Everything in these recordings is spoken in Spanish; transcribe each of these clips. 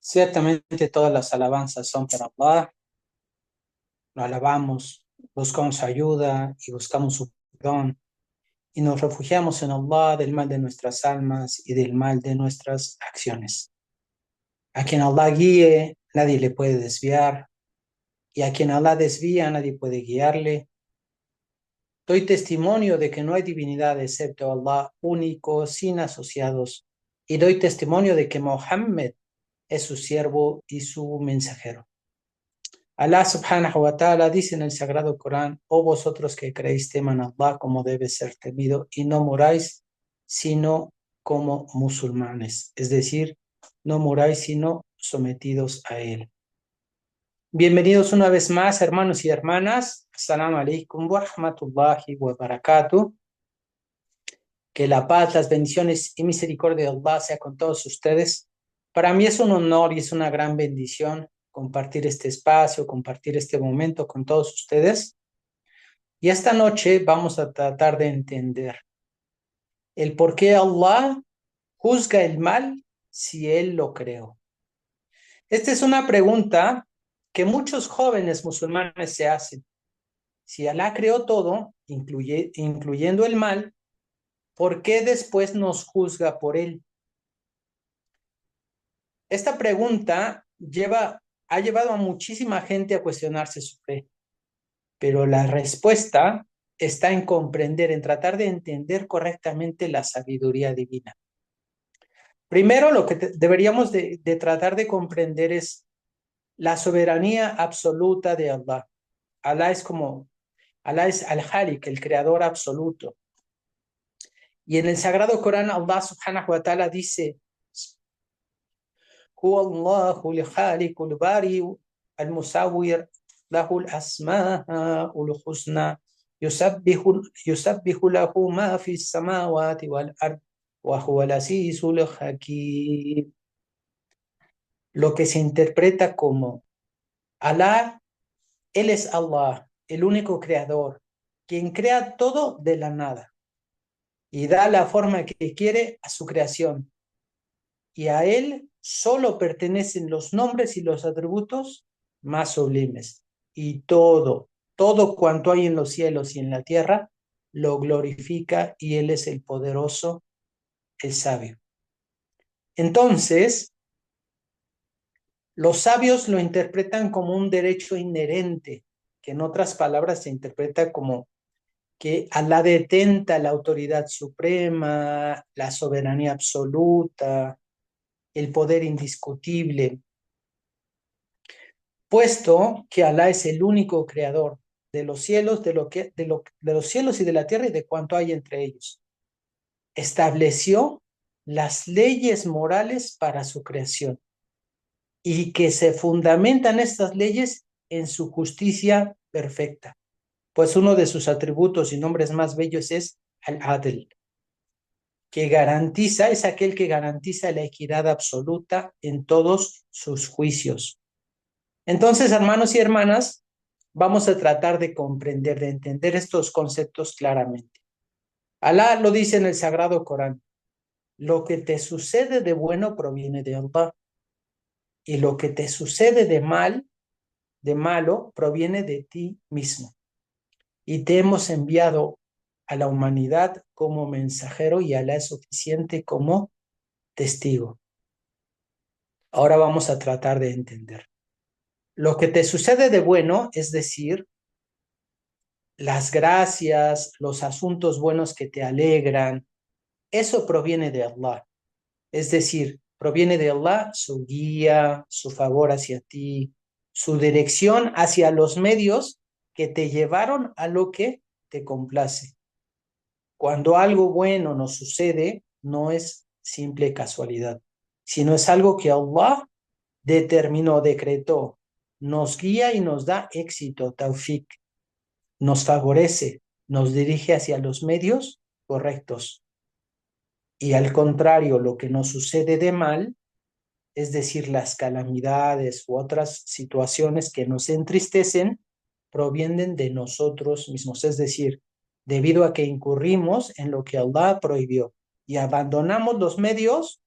Ciertamente todas las alabanzas son para Allah, lo alabamos, buscamos ayuda y buscamos su perdón y nos refugiamos en Allah del mal de nuestras almas y del mal de nuestras acciones. A quien Allah guíe, nadie le puede desviar, y a quien Allah desvía, nadie puede guiarle. Doy testimonio de que no hay divinidad excepto Allah, único, sin asociados, y doy testimonio de que Mohammed es su siervo y su mensajero. Allah subhanahu wa ta'ala dice en el Sagrado Corán: oh vosotros que creéis, teman a Allah como debe ser temido y no muráis sino como musulmanes, es decir, no muráis sino sometidos a Él. Bienvenidos una vez más, hermanos y hermanas. Assalamu alaikum wa rahmatullahi wa barakatuh. Que la paz, las bendiciones y misericordia de Allah sea con todos ustedes. Para mí es un honor y es una gran bendición compartir este espacio, compartir este momento con todos ustedes. Y esta noche vamos a tratar de entender el por qué Allah juzga el mal si Él lo creó. Esta es una pregunta que muchos jóvenes musulmanes se hacen. Si Allah creó todo, incluyendo el mal, ¿por qué después nos juzga por él? Esta pregunta ha llevado a muchísima gente a cuestionarse su fe, pero la respuesta está en comprender, en tratar de entender correctamente la sabiduría divina. Primero, lo que deberíamos de tratar de comprender es la soberanía absoluta de Allah. Allah es Al-Halik, el creador absoluto. Y en el Sagrado Corán, Allah subhanahu wa ta'ala dice: هو الله الخالق البارئ المصور له الأسماء الحسنى يسبح له ما في السماوات والأرض وهو العزيز الحكيم. Lo que se interpreta como Alá, Él es Allah, el único creador, quien crea todo de la nada y da la forma que quiere a su creación. Y a Él solo pertenecen los nombres y los atributos más sublimes. Y todo cuanto hay en los cielos y en la tierra, lo glorifica, y Él es el poderoso, el sabio. Entonces, los sabios lo interpretan como un derecho inherente, que en otras palabras se interpreta como que Alá detenta la autoridad suprema, la soberanía absoluta, el poder indiscutible, puesto que Alá es el único creador de los cielos, de los cielos y de la tierra y de cuanto hay entre ellos. Estableció las leyes morales para su creación y que se fundamentan estas leyes en su justicia perfecta, pues uno de sus atributos y nombres más bellos es Al-Adl, es aquel que garantiza la equidad absoluta en todos sus juicios. Entonces, hermanos y hermanas, vamos a tratar de comprender, de entender estos conceptos claramente. Alá lo dice en el Sagrado Corán: lo que te sucede de bueno proviene de Allah, y lo que te sucede de malo, proviene de ti mismo. Y te hemos enviado a la humanidad como mensajero, y Alá es suficiente como testigo. Ahora vamos a tratar de entender. Lo que te sucede de bueno, es decir, las gracias, los asuntos buenos que te alegran, eso proviene de Allah. Es decir, proviene de Allah su guía, su favor hacia ti, su dirección hacia los medios que te llevaron a lo que te complace. Cuando algo bueno nos sucede, no es simple casualidad, sino es algo que Allah determinó, decretó, nos guía y nos da éxito, tawfiq, nos favorece, nos dirige hacia los medios correctos. Y al contrario, lo que nos sucede de mal, es decir, las calamidades u otras situaciones que nos entristecen, provienen de nosotros mismos, es decir, debido a que incurrimos en lo que Allah prohibió y abandonamos los medios,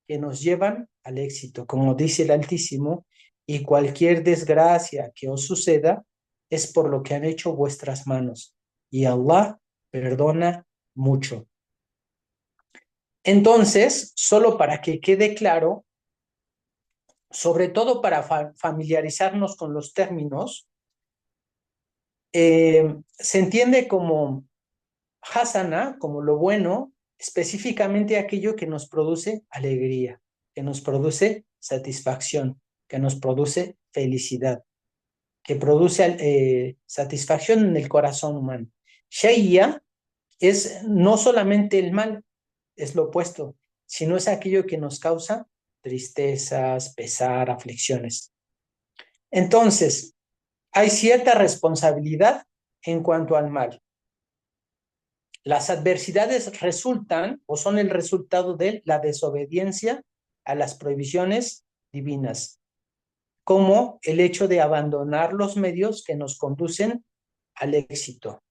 que nos llevan al éxito, como dice el Altísimo, y cualquier desgracia que os suceda es por lo que han hecho vuestras manos, y Allah perdona mucho. Entonces, solo para que quede claro, sobre todo para familiarizarnos con los términos, se entiende como hasana, como lo bueno, específicamente aquello que nos produce alegría, que nos produce satisfacción, que nos produce felicidad, que produce satisfacción en el corazón humano. Shayya es no solamente el mal, es lo opuesto, sino es aquello que nos causa tristezas, pesar, aflicciones. Entonces, hay cierta responsabilidad en cuanto al mal. Las adversidades resultan o son el resultado de la desobediencia a las prohibiciones divinas, como el hecho de abandonar los medios que nos conducen al éxito.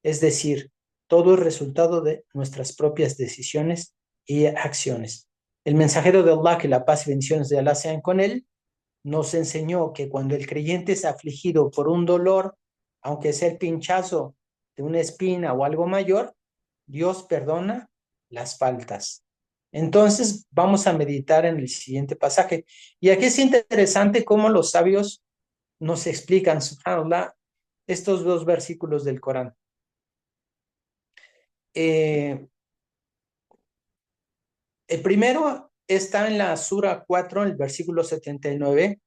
Es decir, todo es resultado de nuestras propias decisiones y acciones. El mensajero de Allah, que la paz y bendiciones de Allah sean con él, nos enseñó que cuando el creyente es afligido por un dolor, aunque sea el pinchazo de una espina o algo mayor, Dios perdona las faltas. Entonces vamos a meditar en el siguiente pasaje. Y aquí es interesante cómo los sabios nos explican, subhanallah, estos dos versículos del Corán. El primero está en la Sura 4, en el versículo 79,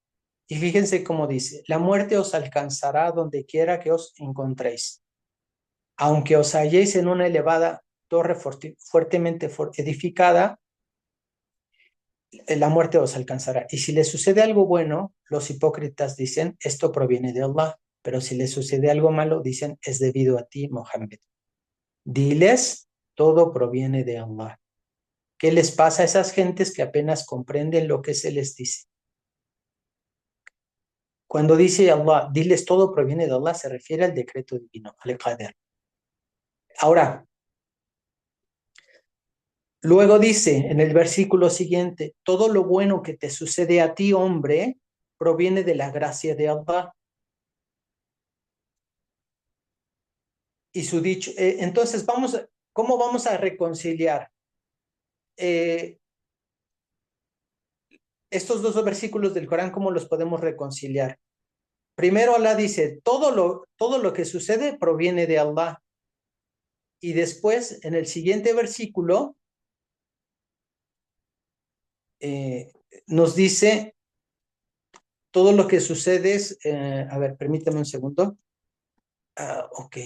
y fíjense cómo dice: la muerte os alcanzará donde quiera que os encontréis. Aunque os halléis en una elevada torre fuertemente edificada, la muerte os alcanzará. Y si les sucede algo bueno, los hipócritas dicen, esto proviene de Allah. Pero si les sucede algo malo, dicen, es debido a ti, Mohammed. Diles, todo proviene de Allah. ¿Qué les pasa a esas gentes que apenas comprenden lo que se les dice? Cuando dice Allah, diles todo proviene de Allah, se refiere al decreto divino, al Qadr. Ahora, luego dice en el versículo siguiente, todo lo bueno que te sucede a ti, hombre, proviene de la gracia de Allah. Y su dicho, entonces ¿cómo vamos a reconciliar eh, estos dos versículos del Corán? ¿Cómo los podemos reconciliar? Primero Allah dice, todo lo que sucede proviene de Allah. Y después, en el siguiente versículo, eh, nos dice, todo lo que sucede es, a ver, permítame un segundo. Ok.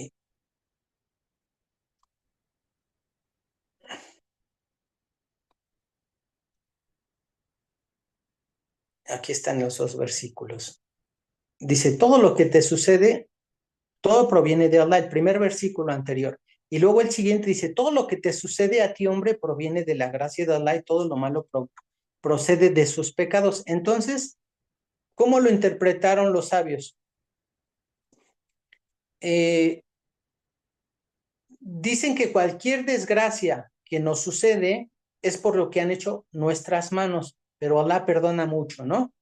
Aquí están los dos versículos. Dice, todo lo que te sucede, todo proviene de Allah, el primer versículo anterior. Y luego el siguiente dice, todo lo que te sucede a ti, hombre, proviene de la gracia de Allah y todo lo malo procede de sus pecados. Entonces, ¿cómo lo interpretaron los sabios? Dicen que cualquier desgracia que nos sucede es por lo que han hecho nuestras manos, pero Allah perdona mucho, ¿no?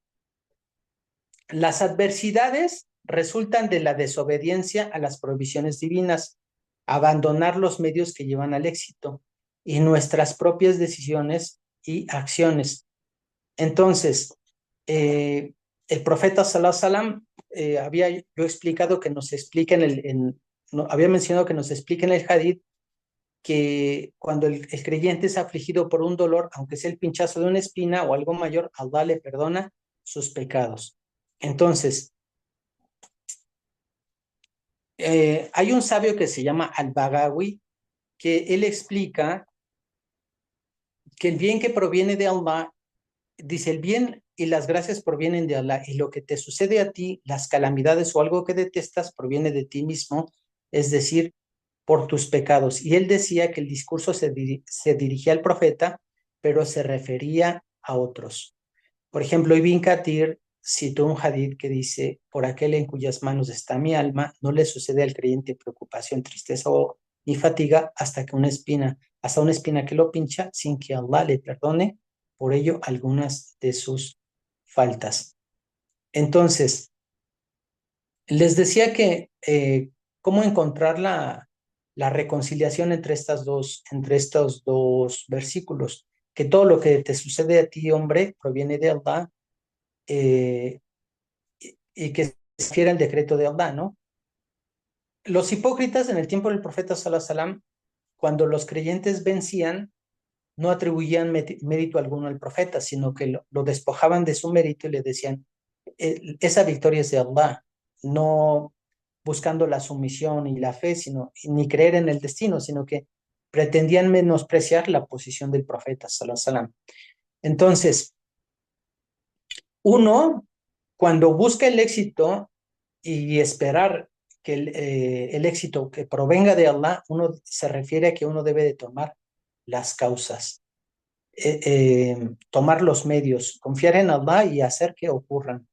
Las adversidades resultan de la desobediencia a las prohibiciones divinas, abandonar los medios que llevan al éxito y nuestras propias decisiones y acciones. Entonces, el profeta Sallallahu Alaihi Wasallam había yo explicado que nos explica había mencionado que nos explica en el hadith que cuando el creyente es afligido por un dolor, aunque sea el pinchazo de una espina o algo mayor, Allah le perdona sus pecados. Entonces, hay un sabio que se llama Al-Bagawi, que él explica que el bien que proviene de Allah, dice, el bien y las gracias provienen de Allah, y lo que te sucede a ti, las calamidades o algo que detestas, proviene de ti mismo, es decir, por tus pecados. Y él decía que el discurso se dirigía al profeta, pero se refería a otros. Por ejemplo, Ibn Kathir citó un hadith que dice, por aquel en cuyas manos está mi alma, no le sucede al creyente preocupación, tristeza ni fatiga hasta una espina que lo pincha sin que Allah le perdone por ello algunas de sus faltas. Entonces, les decía que cómo encontrar la reconciliación entre estos dos versículos, que todo lo que te sucede a ti, hombre, proviene de Allah, eh, y que se refiere al decreto de Allah, ¿no? Los hipócritas en el tiempo del profeta Sallallahu Alaihi Wasallam, cuando los creyentes vencían, no atribuían mérito alguno al profeta, sino que lo despojaban de su mérito y le decían, esa victoria es de Allah, no buscando la sumisión y la fe, ni creer en el destino, sino que pretendían menospreciar la posición del profeta, sallallahu alaihi wasallam. Entonces, uno, cuando busca el éxito y esperar que el éxito que provenga de Allah, uno se refiere a que uno debe de tomar las causas, tomar los medios, confiar en Allah y hacer que ocurran.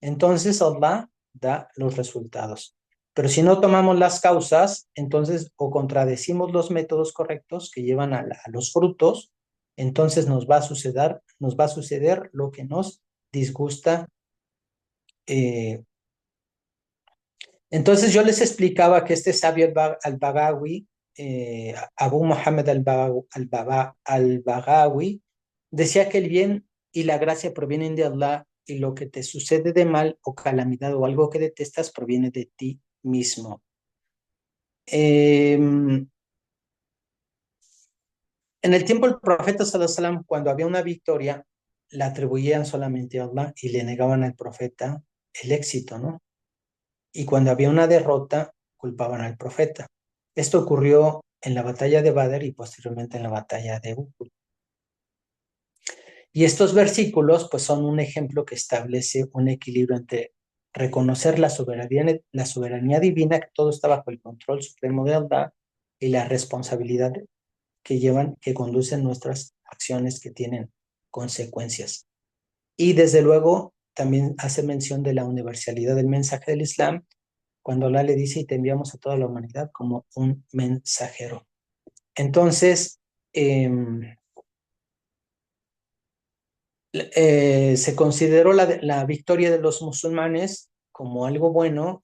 Entonces Allah da los resultados. Pero si no tomamos las causas, entonces o contradecimos los métodos correctos que llevan a los frutos, entonces nos va a suceder lo que nos disgusta. eh, entonces yo les explicaba que este sabio al-Baghawi, Abu Muhammad al-Baghawi, decía que el bien y la gracia provienen de Allah y lo que te sucede de mal o calamidad o algo que detestas proviene de ti mismo. En el tiempo del profeta sallallahu alaihi wasallam, cuando había una victoria, la atribuían solamente a Allah y le negaban al profeta el éxito, ¿no? Y cuando había una derrota, culpaban al profeta. Esto ocurrió en la batalla de Badr y posteriormente en la batalla de Uhud. Y estos versículos pues son un ejemplo que establece un equilibrio entre reconocer la soberanía divina, que todo está bajo el control supremo de Allah, y la responsabilidad que conducen nuestras acciones que tienen consecuencias. Y desde luego también hace mención de la universalidad del mensaje del Islam, cuando Allah le dice y te enviamos a toda la humanidad como un mensajero. Entonces, se consideró la victoria de los musulmanes como algo bueno,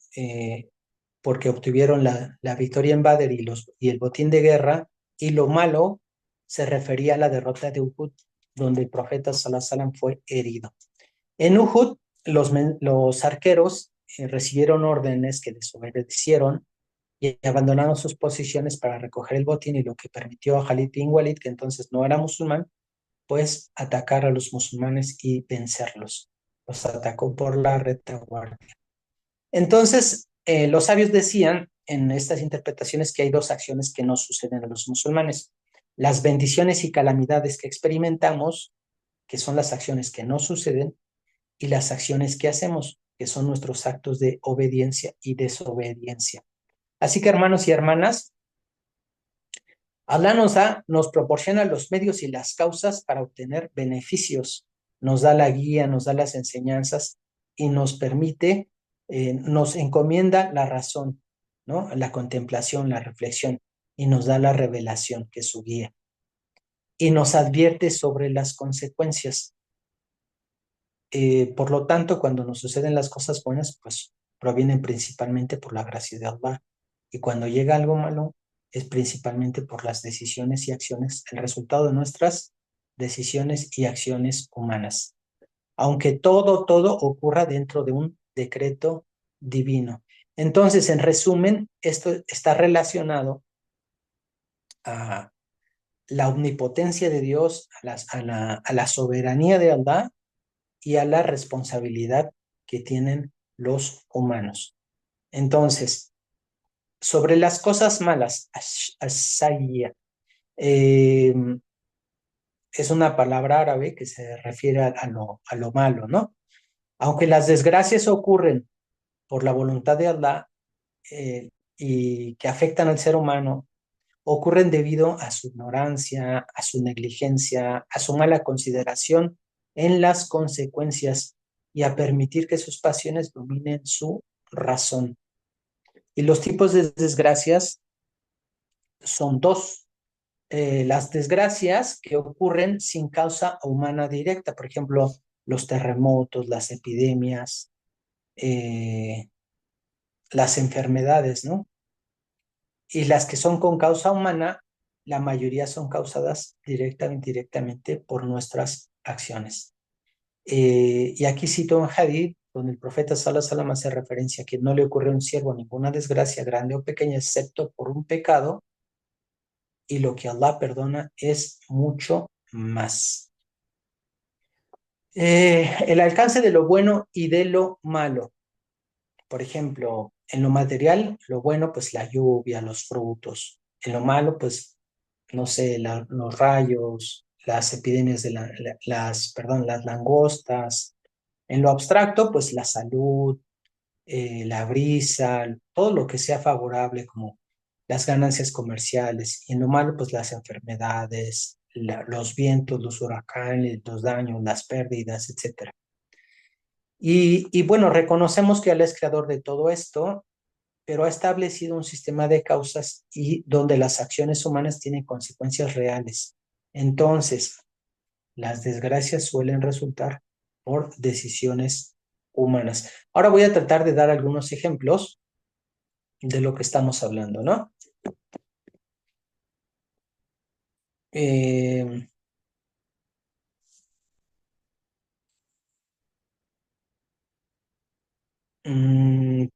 porque obtuvieron la victoria en Badr y el botín de guerra, y lo malo se refería a la derrota de Uhud, donde el profeta sallallahu alaihi wasallam fue herido. En Uhud, los arqueros recibieron órdenes que desobedecieron y abandonaron sus posiciones para recoger el botín, y lo que permitió a Khalid bin Walid, que entonces no era musulmán, pues atacar a los musulmanes y vencerlos. Los atacó por la retaguardia. Entonces, los sabios decían en estas interpretaciones que hay dos acciones que no suceden a los musulmanes. Las bendiciones y calamidades que experimentamos, que son las acciones que no suceden, y las acciones que hacemos, que son nuestros actos de obediencia y desobediencia. Así que, hermanos y hermanas, Allah nos proporciona los medios y las causas para obtener beneficios, nos da la guía, nos da las enseñanzas y nos permite, nos encomienda la razón, ¿no? La contemplación, la reflexión, y nos da la revelación, que es su guía, y nos advierte sobre las consecuencias. Por lo tanto, cuando nos suceden las cosas buenas, pues provienen principalmente por la gracia de Allah. Y cuando llega algo malo, es principalmente por las decisiones y acciones, el resultado de nuestras decisiones y acciones humanas. Aunque todo ocurra dentro de un decreto divino. Entonces, en resumen, esto está relacionado a la omnipotencia de Dios, a la soberanía de Allah y a la responsabilidad que tienen los humanos. Entonces, sobre las cosas malas, as-sayya, eh, es una palabra árabe que se refiere a lo malo, ¿no? Aunque las desgracias ocurren por la voluntad de Allah, y que afectan al ser humano, ocurren debido a su ignorancia, a su negligencia, a su mala consideración en las consecuencias, y a permitir que sus pasiones dominen su razón. Y los tipos de desgracias son dos. las desgracias que ocurren sin causa humana directa, por ejemplo, los terremotos, las epidemias, eh, las enfermedades, ¿no? Y las que son con causa humana, la mayoría son causadas directa o indirectamente por nuestras acciones. Y aquí cito un hadith donde el profeta Sallallahu Alaihi Wasallam hace referencia a que no le ocurre a un siervo ninguna desgracia grande o pequeña excepto por un pecado, y lo que Allah perdona es mucho más. El alcance de lo bueno y de lo malo. Por ejemplo, en lo material, lo bueno, pues la lluvia, los frutos. En lo malo, pues, no sé, los rayos, las epidemias de las langostas. En lo abstracto, pues la salud, la brisa, todo lo que sea favorable, como las ganancias comerciales. Y en lo malo, pues las enfermedades, los vientos, los huracanes, los daños, las pérdidas, etcétera. Y bueno, reconocemos que Él es creador de todo esto, pero ha establecido un sistema de causas y donde las acciones humanas tienen consecuencias reales. Entonces, las desgracias suelen resultar por decisiones humanas. Ahora voy a tratar de dar algunos ejemplos de lo que estamos hablando, ¿no? Eh,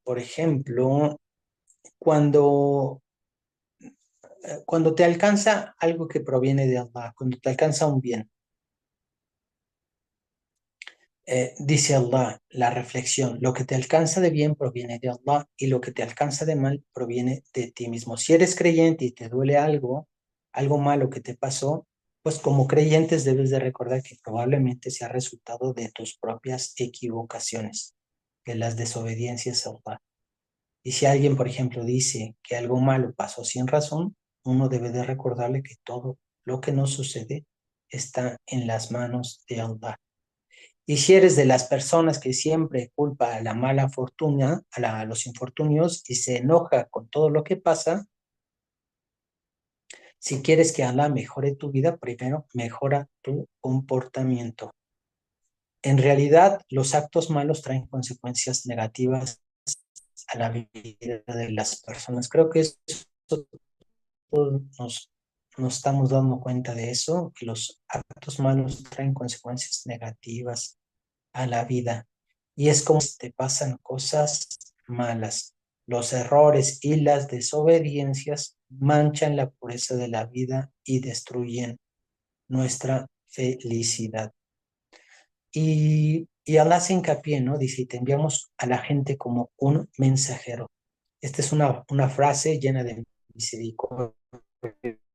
por ejemplo, cuando, cuando te alcanza algo que proviene de Allah, cuando te alcanza un bien, dice Allah, la reflexión, lo que te alcanza de bien proviene de Allah y lo que te alcanza de mal proviene de ti mismo. Si eres creyente y te duele algo, algo malo que te pasó, pues como creyentes debes de recordar que probablemente sea resultado de tus propias equivocaciones, de las desobediencias a Allah. Y si alguien, por ejemplo, dice que algo malo pasó sin razón, uno debe de recordarle que todo lo que nos sucede está en las manos de Allah. Y si eres de las personas que siempre culpa a la mala fortuna, a los infortunios y se enoja con todo lo que pasa, si quieres que Allah mejore tu vida, primero mejora tu comportamiento. En realidad, los actos malos traen consecuencias negativas a la vida de las personas. Creo que eso todos nos estamos dando cuenta de eso, que los actos malos traen consecuencias negativas a la vida. Y es como si te pasan cosas malas. Los errores y las desobediencias manchan la pureza de la vida y destruyen nuestra felicidad. Y Allah hace hincapié, ¿no? Dice, y te enviamos a la gente como un mensajero. Esta es una frase llena de misericordia,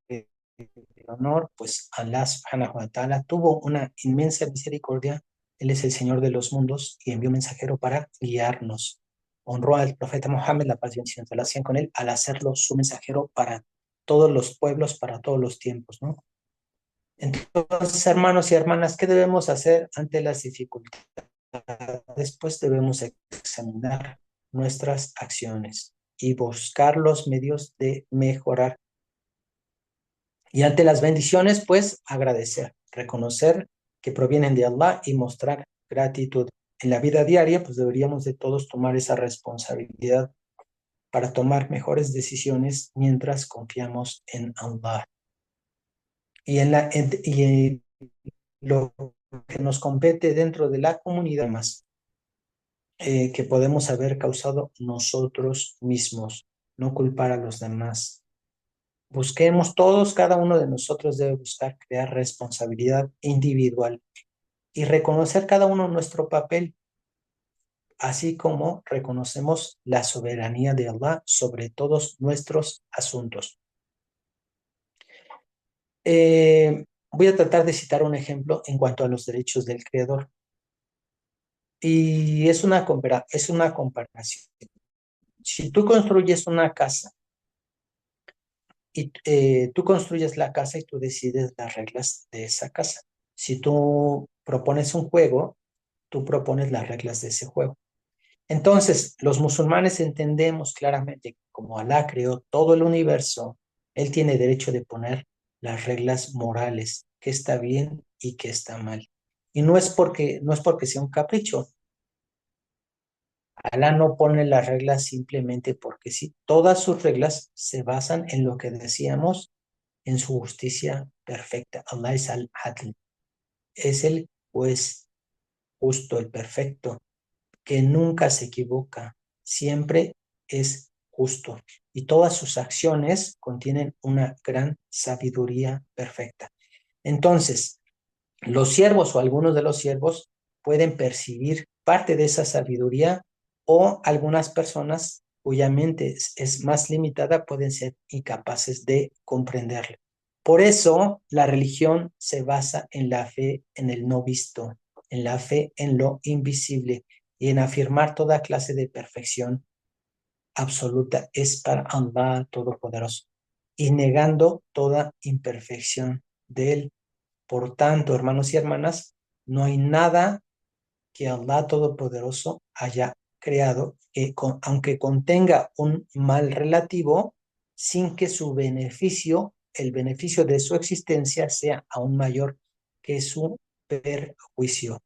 de honor, pues Allah subhanahu wa ta'ala tuvo una inmensa misericordia. Él es el Señor de los mundos y envió un mensajero para guiarnos. Honró al profeta Mohammed, la paz y bendiciones de Allah sean con él, al hacerlo su mensajero para todos los pueblos, para todos los tiempos, ¿no? Entonces, hermanos y hermanas, ¿qué debemos hacer ante las dificultades? Después debemos examinar nuestras acciones y buscar los medios de mejorar. Y ante las bendiciones, pues agradecer, reconocer que provienen de Allah y mostrar gratitud. En la vida diaria, pues deberíamos de todos tomar esa responsabilidad para tomar mejores decisiones mientras confiamos en Allah. Y lo que nos compete dentro de la comunidad más, que podemos haber causado nosotros mismos, no culpar a los demás. Busquemos todos, cada uno de nosotros debe buscar crear responsabilidad individual y reconocer cada uno nuestro papel, así como reconocemos la soberanía de Allah sobre todos nuestros asuntos. Voy a tratar de citar un ejemplo en cuanto a los derechos del creador. Y es una comparación. Si tú construyes una casa y tú construyes la casa y tú decides las reglas de esa casa. Si tú propones un juego, tú propones las reglas de ese juego. Entonces, los musulmanes entendemos claramente que como Alá creó todo el universo, Él tiene derecho de poner las reglas morales, qué está bien y qué está mal. Y no es porque sea un capricho. Alá no pone las reglas simplemente porque sí. Todas sus reglas se basan en lo que decíamos, en su justicia perfecta. Allah es al-Adl, es el juez justo, el perfecto, que nunca se equivoca, siempre es justo. Y todas sus acciones contienen una gran sabiduría perfecta. Entonces, los siervos o algunos de los siervos pueden percibir parte de esa sabiduría, o algunas personas cuya mente es más limitada pueden ser incapaces de comprenderlo. Por eso la religión se basa en la fe en el no visto, en la fe en lo invisible y en afirmar toda clase de perfección absoluta es para Allah Todopoderoso, y negando toda imperfección de Él. Por tanto, hermanos y hermanas, no hay nada que Allah Todopoderoso haya creado que, aunque contenga un mal relativo, sin que su beneficio, el beneficio de su existencia, sea aún mayor que su perjuicio.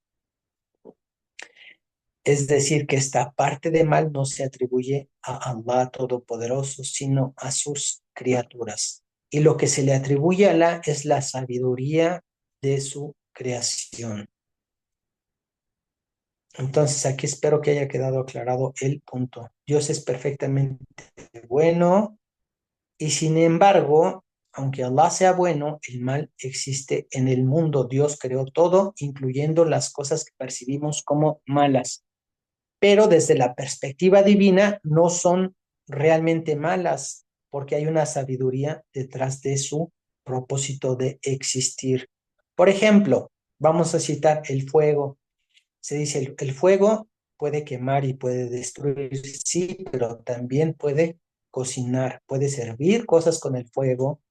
Es decir, que esta parte de mal no se atribuye a Allah Todopoderoso, sino a sus criaturas. Y lo que se le atribuye a Allah es la sabiduría de su creación. Entonces, aquí espero que haya quedado aclarado el punto. Dios es perfectamente bueno, y sin embargo, aunque Allah sea bueno, el mal existe en el mundo. Dios creó todo, incluyendo las cosas que percibimos como malas. Pero desde la perspectiva divina no son realmente malas, porque hay una sabiduría detrás de su propósito de existir. Por ejemplo, vamos a citar el fuego. Se dice, el fuego puede quemar y puede destruir, sí, pero también puede cocinar, puede servir cosas con el fuego,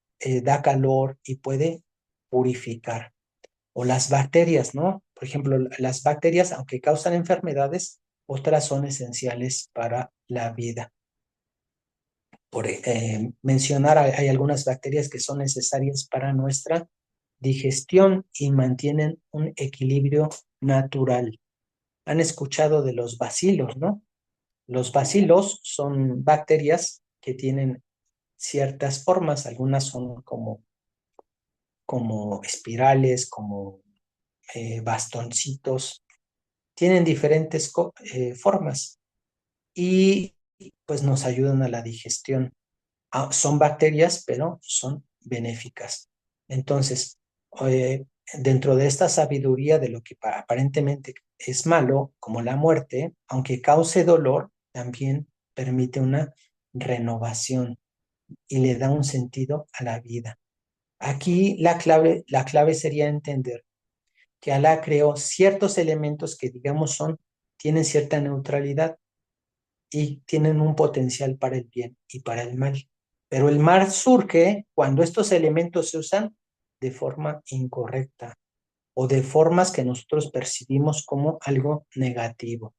da calor y puede purificar. O las bacterias, ¿no? Por ejemplo, las bacterias, aunque causan enfermedades, otras son esenciales para la vida. Por mencionar, hay algunas bacterias que son necesarias para nuestra digestión y mantienen un equilibrio natural. Han escuchado de los bacilos, ¿no? Los bacilos son bacterias que tienen ciertas formas, algunas son como espirales, como bastoncitos, tienen diferentes formas y pues nos ayudan a la digestión. Son bacterias, pero son benéficas. Entonces, dentro de esta sabiduría de lo que aparentemente es malo, como la muerte, aunque cause dolor, también permite una renovación y le da un sentido a la vida. Aquí la clave sería entender que Alá creó ciertos elementos que, digamos, tienen cierta neutralidad y tienen un potencial para el bien y para el mal. Pero el mal surge cuando estos elementos se usan de forma incorrecta o de formas que nosotros percibimos como algo negativo.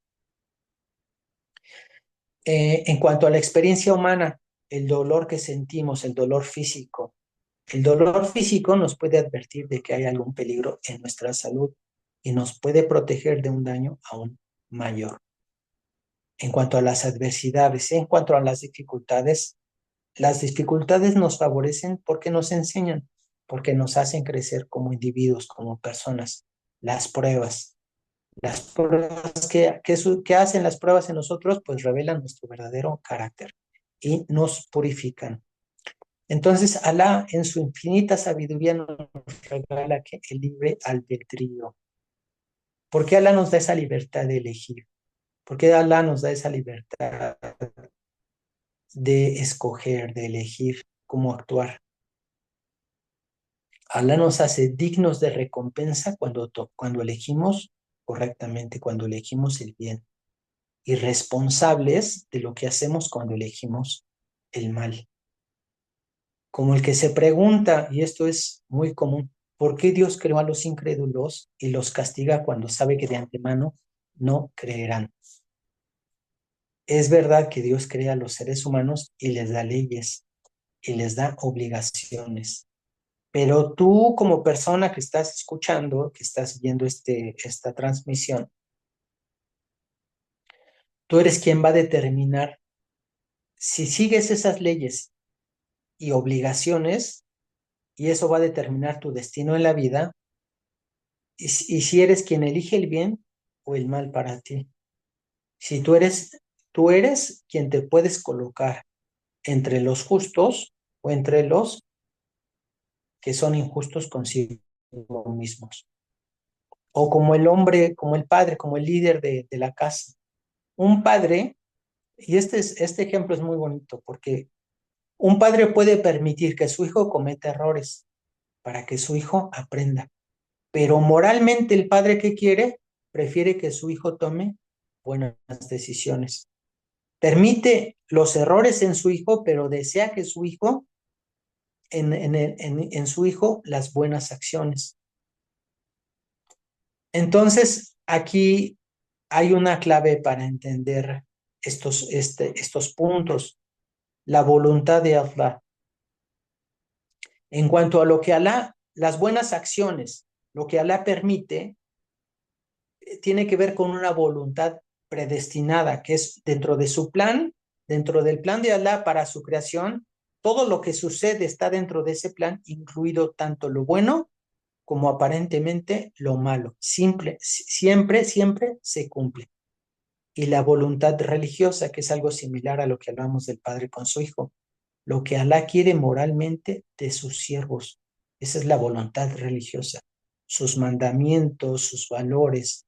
En cuanto a la experiencia humana, el dolor que sentimos, el dolor físico nos puede advertir de que hay algún peligro en nuestra salud y nos puede proteger de un daño aún mayor. En cuanto a las adversidades, en cuanto a las dificultades nos favorecen porque nos enseñan, porque nos hacen crecer como individuos, como personas. Las pruebas que hacen las pruebas en nosotros, pues revelan nuestro verdadero carácter y nos purifican. Entonces, Alá, en su infinita sabiduría, nos regala que el libre albedrío. ¿Por qué Alá nos da esa libertad de elegir? ¿Por qué Alá nos da esa libertad de escoger, de elegir cómo actuar? Alá nos hace dignos de recompensa cuando elegimos correctamente, cuando elegimos el bien, y responsables de lo que hacemos cuando elegimos el mal. Como el que se pregunta, y esto es muy común, ¿por qué Dios creó a los incrédulos y los castiga cuando sabe que de antemano no creerán? Es verdad que Dios crea a los seres humanos y les da leyes y les da obligaciones, Pero tú como persona que estás escuchando, que estás viendo esta transmisión, tú eres quien va a determinar si sigues esas leyes y obligaciones, y eso va a determinar tu destino en la vida, y si eres quien elige el bien o el mal para ti. Si tú eres quien te puedes colocar entre los justos o entre los que son injustos consigo mismos. O como el hombre, como el padre, como el líder de la casa. Un padre, y este ejemplo es muy bonito porque un padre puede permitir que su hijo cometa errores para que su hijo aprenda, pero moralmente el padre que quiere prefiere que su hijo tome buenas decisiones. Permite los errores en su hijo, pero desea que su hijo, en su hijo, las buenas acciones. Entonces, aquí hay una clave para entender estos puntos. La voluntad de Allah. En cuanto a lo que Alá, las buenas acciones, lo que Alá permite, tiene que ver con una voluntad predestinada, que es dentro de su plan, dentro del plan de Alá para su creación, todo lo que sucede está dentro de ese plan, incluido tanto lo bueno como aparentemente lo malo. Siempre se cumple. Y la voluntad religiosa, que es algo similar a lo que hablamos del padre con su hijo, lo que Alá quiere moralmente de sus siervos. Esa es la voluntad religiosa, sus mandamientos, sus valores,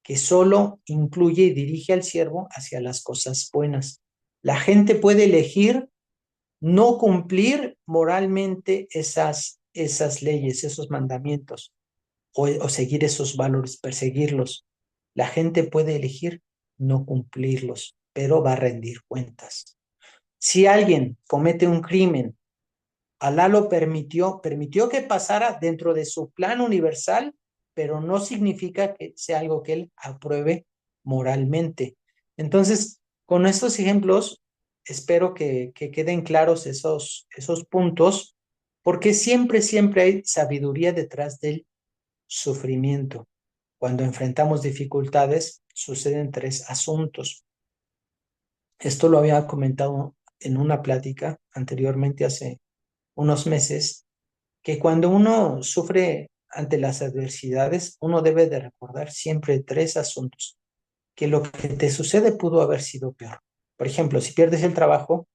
que solo incluye y dirige al siervo hacia las cosas buenas. La gente puede elegir no cumplir moralmente esas leyes, esos mandamientos, o seguir esos valores, perseguirlos. La gente puede elegir no cumplirlos, pero va a rendir cuentas. Si alguien comete un crimen, Alá lo permitió que pasara dentro de su plan universal, pero no significa que sea algo que él apruebe moralmente. Entonces, con estos ejemplos, espero que queden claros esos puntos, porque siempre hay sabiduría detrás del sufrimiento. Cuando enfrentamos dificultades, suceden tres asuntos. Esto lo había comentado en una plática anteriormente hace unos meses, que cuando uno sufre ante las adversidades, uno debe de recordar siempre tres asuntos. Que lo que te sucede pudo haber sido peor. Por ejemplo, si pierdes el trabajo,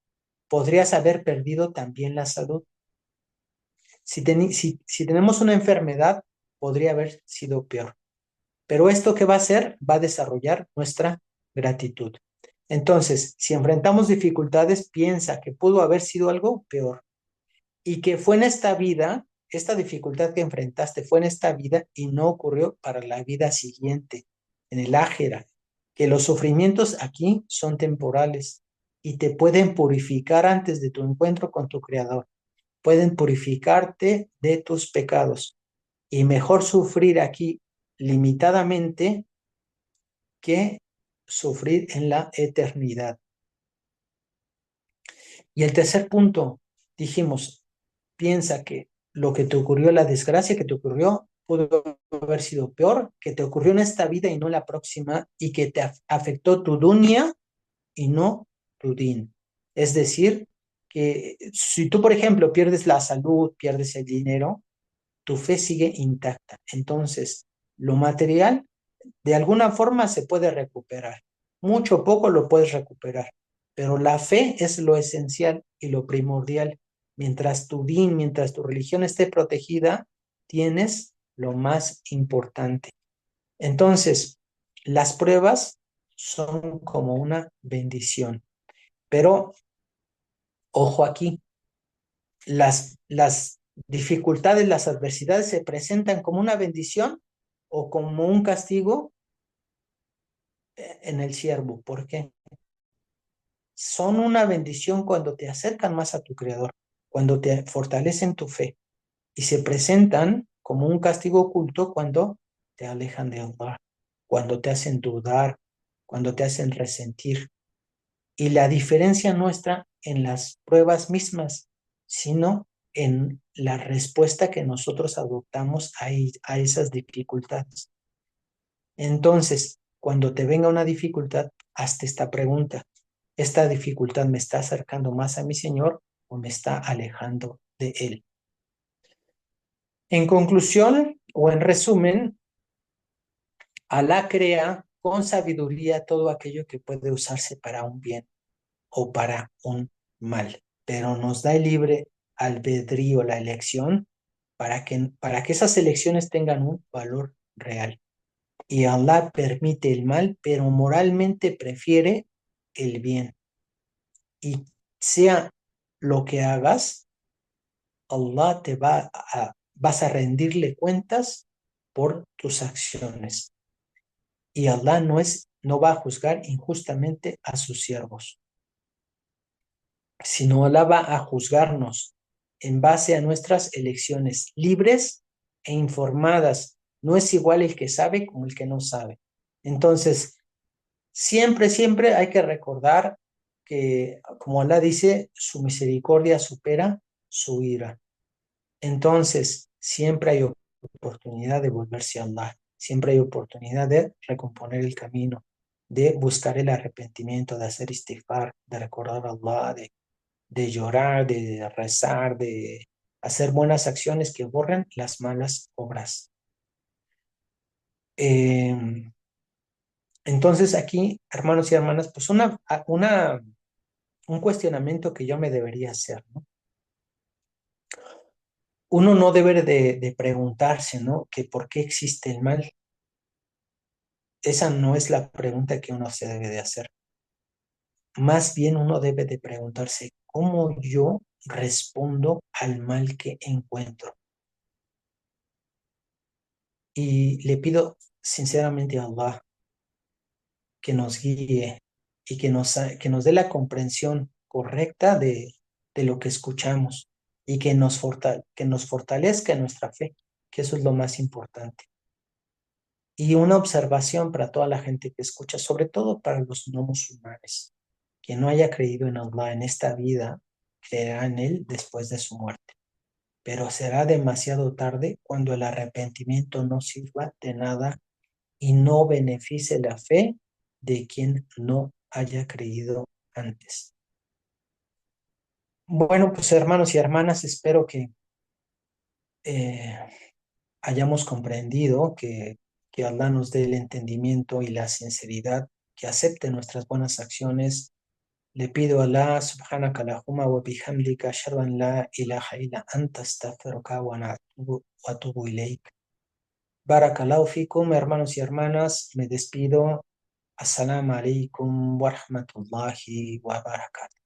podrías haber perdido también la salud. Si tenemos una enfermedad, podría haber sido peor. Pero esto que va a hacer va a desarrollar nuestra gratitud. Entonces, si enfrentamos dificultades, piensa que pudo haber sido algo peor y que fue en esta vida, esta dificultad que enfrentaste fue en esta vida y no ocurrió para la vida siguiente, en el ájera, que los sufrimientos aquí son temporales y te pueden purificar antes de tu encuentro con tu Creador, pueden purificarte de tus pecados y mejor sufrir aquí limitadamente que sufrir en la eternidad. Y el tercer punto, dijimos, piensa que lo que te ocurrió, la desgracia que te ocurrió, pudo haber sido peor, que te ocurrió en esta vida y no la próxima, y que te afectó tu dunya y no tu din. Es decir, que si tú, por ejemplo, pierdes la salud, pierdes el dinero, tu fe sigue intacta. Entonces, lo material, de alguna forma se puede recuperar. Mucho o poco lo puedes recuperar, pero la fe es lo esencial y lo primordial. Mientras tu din, mientras tu religión esté protegida, tienes lo más importante. Entonces, las pruebas son como una bendición, pero ojo aquí, las dificultades, las adversidades se presentan como una bendición o como un castigo en el siervo. ¿Por qué? Son una bendición cuando te acercan más a tu Creador, cuando te fortalecen tu fe, y se presentan como un castigo oculto cuando te alejan de Allah, cuando te hacen dudar, cuando te hacen resentir. Y la diferencia no está en las pruebas mismas, sino en la respuesta que nosotros adoptamos a esas dificultades. Entonces, cuando te venga una dificultad, hazte esta pregunta. ¿Esta dificultad me está acercando más a mi Señor o me está alejando de Él? En conclusión o en resumen, Alá crea con sabiduría todo aquello que puede usarse para un bien o para un mal, pero nos da el libre albedrío, la elección, para que esas elecciones tengan un valor real. Y Allah permite el mal, pero moralmente prefiere el bien. Y sea lo que hagas, Allah vas a rendirle cuentas por tus acciones. Y Allah no va a juzgar injustamente a sus siervos, sino Allah va a juzgarnos en base a nuestras elecciones libres e informadas. No es igual el que sabe como el que no sabe. Entonces, siempre, siempre hay que recordar que, como Allah dice, su misericordia supera su ira. Entonces, siempre hay oportunidad de volverse a Allah, siempre hay oportunidad de recomponer el camino, de buscar el arrepentimiento, de hacer istighfar, de recordar a Allah, de llorar, de rezar, de hacer buenas acciones que borren las malas obras. Entonces aquí, hermanos y hermanas, pues un cuestionamiento que yo me debería hacer, ¿no? Uno no debe de preguntarse, ¿no? Que por qué existe el mal. Esa no es la pregunta que uno se debe de hacer. Más bien uno debe de preguntarse cómo yo respondo al mal que encuentro. Y le pido sinceramente a Allah que nos guíe y que nos dé la comprensión correcta de lo que escuchamos y que nos fortalezca en nuestra fe, que eso es lo más importante. Y una observación para toda la gente que escucha, sobre todo para los no musulmanes, que no haya creído en Allah en esta vida, creerá en Él después de su muerte. Pero será demasiado tarde cuando el arrepentimiento no sirva de nada y no beneficie la fe de quien no haya creído antes. Bueno, pues hermanos y hermanas, espero que eh, hayamos comprendido que Allah nos dé el entendimiento y la sinceridad, que acepte nuestras buenas acciones. Le pido a Allah, subhanaka Allahumma wa bihamdika, ashhadu an la ilaha illa anta, astaghfiruka wa atubu ilayk. Barakallahu fikum, hermanos y hermanas, me despido. Assalamu alaikum wa rahmatullahi wa barakatuh.